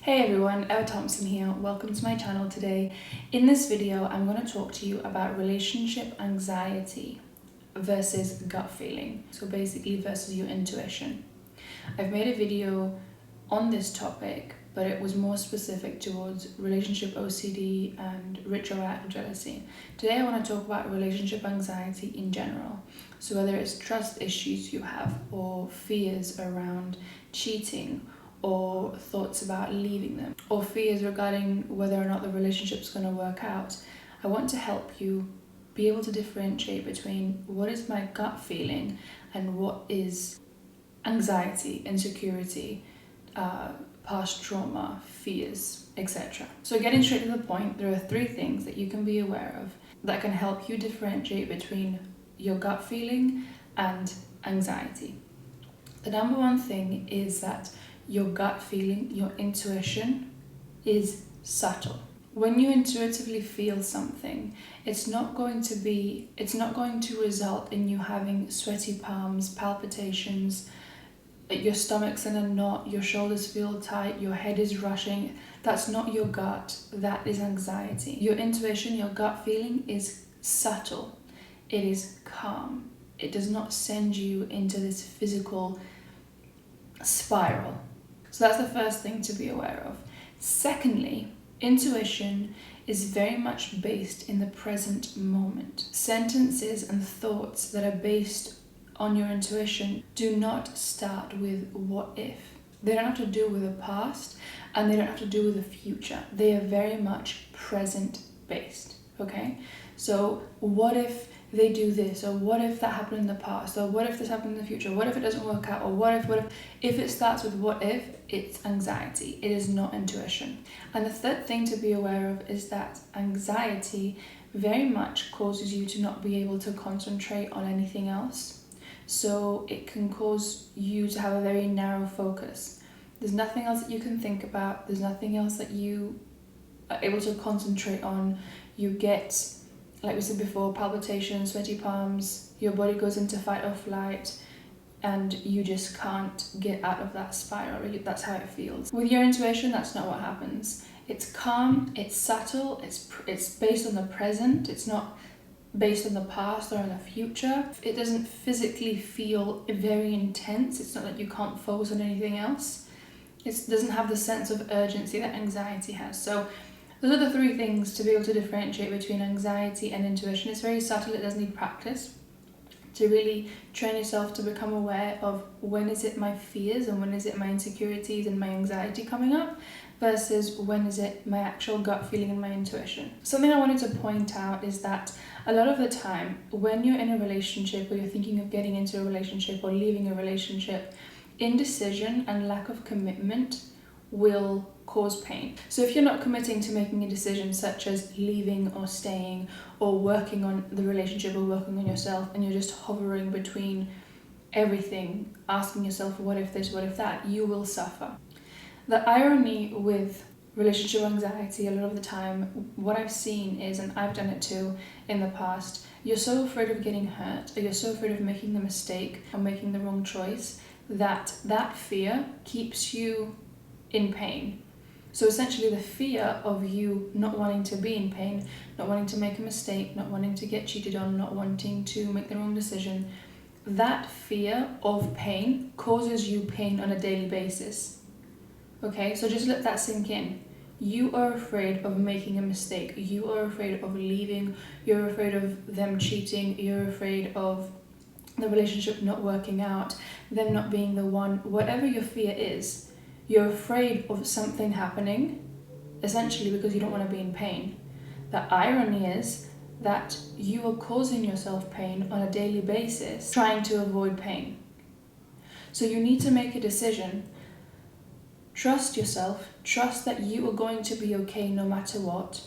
Hey everyone, Eva Thompson here. Welcome to my channel today. In this video, I'm going to talk to you about relationship anxiety versus gut feeling. So basically versus your intuition. I've made a video on this topic, but it was more specific towards relationship OCD and retroactive jealousy. Today I want to talk about relationship anxiety in general. So whether it's trust issues you have or fears around cheating or thoughts about leaving them, or fears regarding whether or not the relationship's going to work out, I want to help you be able to differentiate between what is my gut feeling and what is anxiety, insecurity, past trauma, fears, etc. So getting straight to the point, there are 3 things that you can be aware of that can help you differentiate between your gut feeling and anxiety. The number 1 thing is that your gut feeling, your intuition, is subtle. When you intuitively feel something, it's not going to result in you having sweaty palms, palpitations, your stomach's in a knot, your shoulders feel tight, your head is rushing. That's not your gut, that is anxiety. Your intuition, your gut feeling is subtle. It is calm. It does not send you into this physical spiral. So that's the first thing to be aware of. Secondly, intuition is very much based in the present moment. Sentences and thoughts that are based on your intuition do not start with what if. They don't have to do with the past and they don't have to do with the future. They are very much present based, okay? So what if they do this, or what if that happened in the past, or what if this happened in the future, what if it doesn't work out, or what if it starts with what if, it's anxiety. It is not intuition. And the third thing to be aware of is that anxiety very much causes you to not be able to concentrate on anything else. So it can cause you to have a very narrow focus. There's nothing else that you can think about. There's nothing else that you are able to concentrate on. You get, like we said before, palpitations, sweaty palms, your body goes into fight or flight, and you just can't get out of that spiral. Really, that's how it feels. With your intuition, that's not what happens. It's calm, it's subtle, it's based on the present, it's not based on the past or on the future. It doesn't physically feel very intense. It's not that you can't focus on anything else. It doesn't have the sense of urgency that anxiety has. So those are the 3 things to be able to differentiate between anxiety and intuition. It's very subtle, it does need practice to really train yourself to become aware of when is it my fears and when is it my insecurities and my anxiety coming up versus when is it my actual gut feeling and my intuition. Something I wanted to point out is that a lot of the time when you're in a relationship or you're thinking of getting into a relationship or leaving a relationship, indecision and lack of commitment will cause pain. So if you're not committing to making a decision such as leaving or staying or working on the relationship or working on yourself, and you're just hovering between everything, asking yourself what if this, what if that, you will suffer. The irony with relationship anxiety a lot of the time, what I've seen is, and I've done it too in the past, you're so afraid of getting hurt or you're so afraid of making the mistake or making the wrong choice that fear keeps you in pain. So essentially the fear of you not wanting to be in pain, not wanting to make a mistake, not wanting to get cheated on, not wanting to make the wrong decision, that fear of pain causes you pain on a daily basis. Okay, so just let that sink in. You are afraid of making a mistake. You are afraid of leaving. You're afraid of them cheating. You're afraid of the relationship not working out, them not being the one, whatever your fear is. You're afraid of something happening, essentially because you don't want to be in pain. The irony is that you are causing yourself pain on a daily basis, trying to avoid pain. So you need to make a decision. Trust yourself, trust that you are going to be okay no matter what,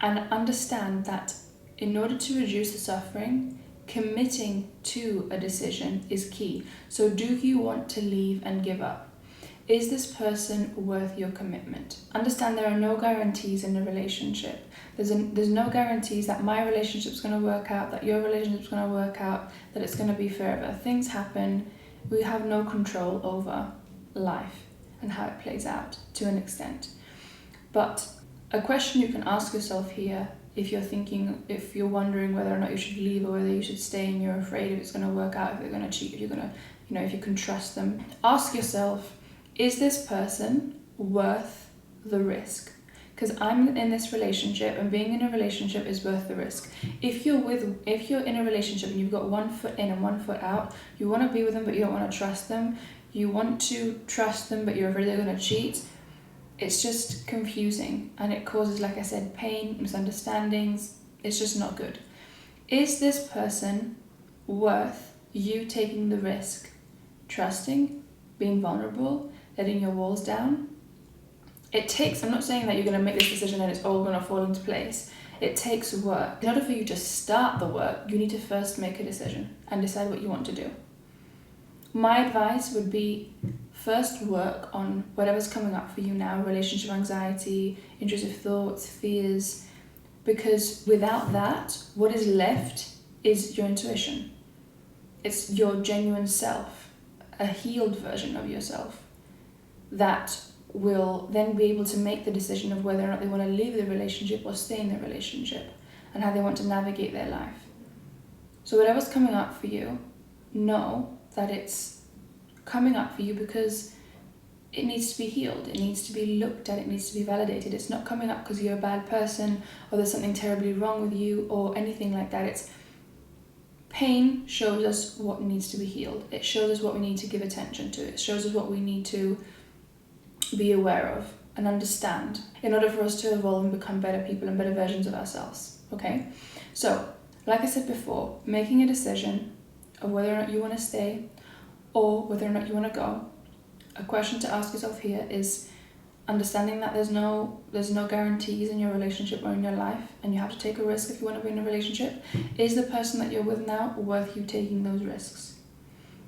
and understand that in order to reduce the suffering, committing to a decision is key. So do you want to leave and give up? Is this person worth your commitment? Understand there are no guarantees in a relationship. There's no guarantees that my relationship's going to work out, that your relationship's going to work out, that it's going to be forever. Things happen. We have no control over life. and how it plays out to an extent. But a question you can ask yourself here, if you're wondering whether or not you should leave or whether you should stay and you're afraid if it's going to work out, if they're going to cheat, if you can trust them, ask yourself, is this person worth the risk? Because I'm in this relationship, and being in a relationship is worth the risk. If you're in a relationship and you've got one foot in and one foot out, you want to be with them but you don't want to trust them, you want to trust them but you're afraid they're going to cheat, it's just confusing, and it causes, like I said, pain, misunderstandings. It's just not good. Is this person worth you taking the risk, trusting, being vulnerable, letting your walls down? I'm not saying that you're going to make this decision and it's all going to fall into place. It takes work. In order for you to start the work, you need to first make a decision and decide what you want to do. My advice would be first work on whatever's coming up for you now, relationship anxiety, intrusive thoughts, fears, because without that, what is left is your intuition. It's your genuine self, a healed version of yourself that will then be able to make the decision of whether or not they want to leave the relationship or stay in the relationship, and how they want to navigate their life. So whatever's coming up for you, know that it's coming up for you because it needs to be healed, it needs to be looked at, it needs to be validated. It's not coming up because you're a bad person or there's something terribly wrong with you or anything like that. It's pain shows us what needs to be healed. It shows us what we need to give attention to. It shows us what we need to be aware of and understand in order for us to evolve and become better people and better versions of ourselves. Okay? So, like I said before, making a decision of whether or not you want to stay or whether or not you want to go. A question to ask yourself here is understanding that there's no guarantees in your relationship or in your life, and you have to take a risk if you want to be in a relationship. Is the person that you're with now worth you taking those risks?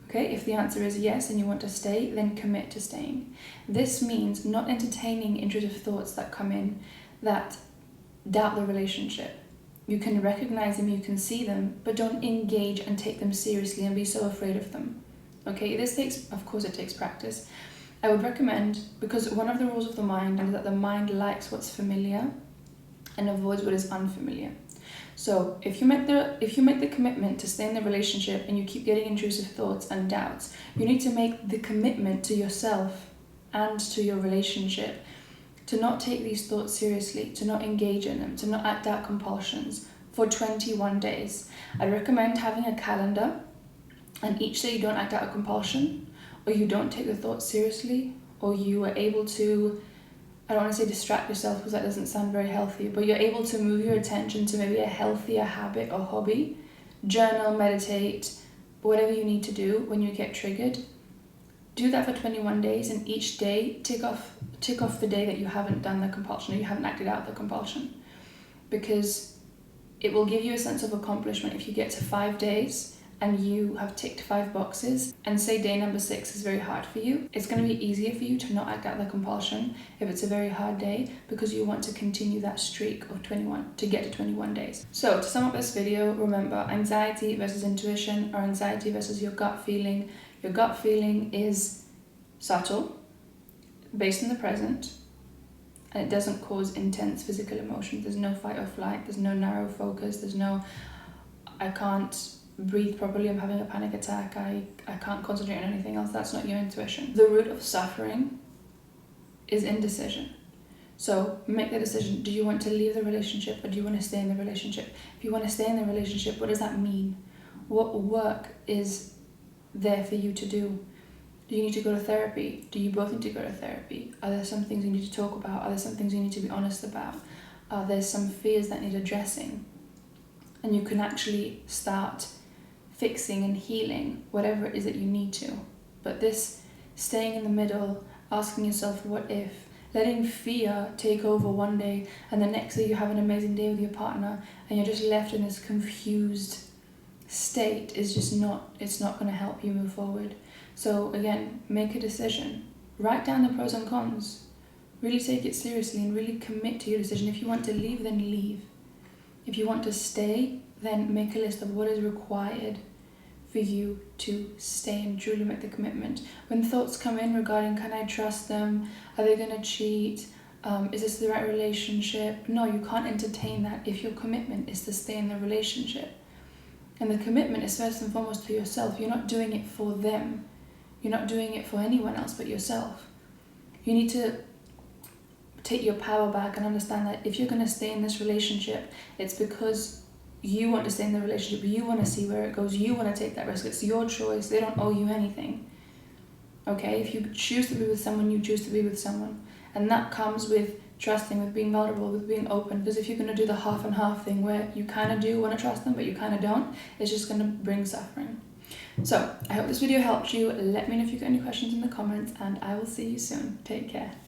Okay, if the answer is yes and you want to stay, then commit to staying. This means not entertaining intrusive thoughts that come in that doubt the relationship. You can recognize them, you can see them, but don't engage and take them seriously and be so afraid of them. Okay, of course it takes practice. I would recommend, because one of the rules of the mind is that the mind likes what's familiar and avoids what is unfamiliar. So if you make the commitment to stay in the relationship and you keep getting intrusive thoughts and doubts, you need to make the commitment to yourself and to your relationship to not take these thoughts seriously, to not engage in them, to not act out compulsions for 21 days. I recommend having a calendar, and each day you don't act out a compulsion, or you don't take the thoughts seriously, or you are able to, I don't want to say distract yourself because that doesn't sound very healthy, but you're able to move your attention to maybe a healthier habit or hobby, journal, meditate, whatever you need to do when you get triggered. Do that for 21 days, and each day tick off the day that you haven't done the compulsion or you haven't acted out the compulsion, because it will give you a sense of accomplishment if you get to 5 days and you have ticked 5 boxes, and say day number 6 is very hard for you. It's going to be easier for you to not act out the compulsion if it's a very hard day, because you want to continue that streak of 21 to get to 21 days. So to sum up this video, remember, anxiety versus intuition, or anxiety versus your gut feeling. Your gut feeling is subtle, based in the present, and it doesn't cause intense physical emotion. There's no fight or flight, there's no narrow focus, there's no I can't breathe properly, I'm having a panic attack, I can't concentrate on anything else. That's not your intuition. The root of suffering is indecision. So make the decision. Do you want to leave the relationship or do you want to stay in the relationship? If you want to stay in the relationship, what does that mean? What work is there for you to do? Do you need to go to therapy? Do you both need to go to therapy? Are there some things you need to talk about? Are there some things you need to be honest about? Are there some fears that need addressing? And you can actually start fixing and healing whatever it is that you need to. But this staying in the middle, asking yourself what if, letting fear take over one day and the next day you have an amazing day with your partner and you're just left in this confused state is just not, it's not going to help you move forward. So again, make a decision. Write down the pros and cons. Really take it seriously and really commit to your decision. If you want to leave, then leave. If you want to stay, then make a list of what is required for you to stay and truly make the commitment. When thoughts come in regarding, can I trust them? Are they going to cheat? Is this the right relationship? No, you can't entertain that if your commitment is to stay in the relationship. And the commitment is first and foremost to yourself. You're not doing it for them. You're not doing it for anyone else but yourself. You need to take your power back and understand that if you're going to stay in this relationship, it's because you want to stay in the relationship. You want to see where it goes. You want to take that risk. It's your choice. They don't owe you anything. Okay? If you choose to be with someone, you choose to be with someone. And that comes with trusting, with being vulnerable, with being open. Because if you're going to do the half and half thing where you kind of do want to trust them, but you kind of don't, it's just going to bring suffering. So I hope this video helped you. Let me know if you've got any questions in the comments, and I will see you soon. Take care.